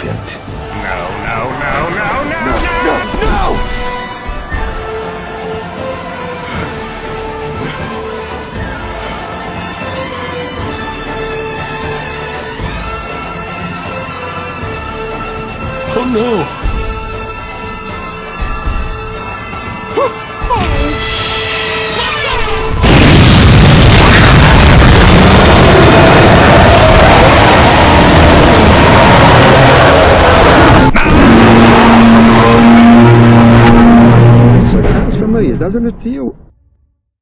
ancient. No! Oh no! So it sounds familiar, doesn't it to you?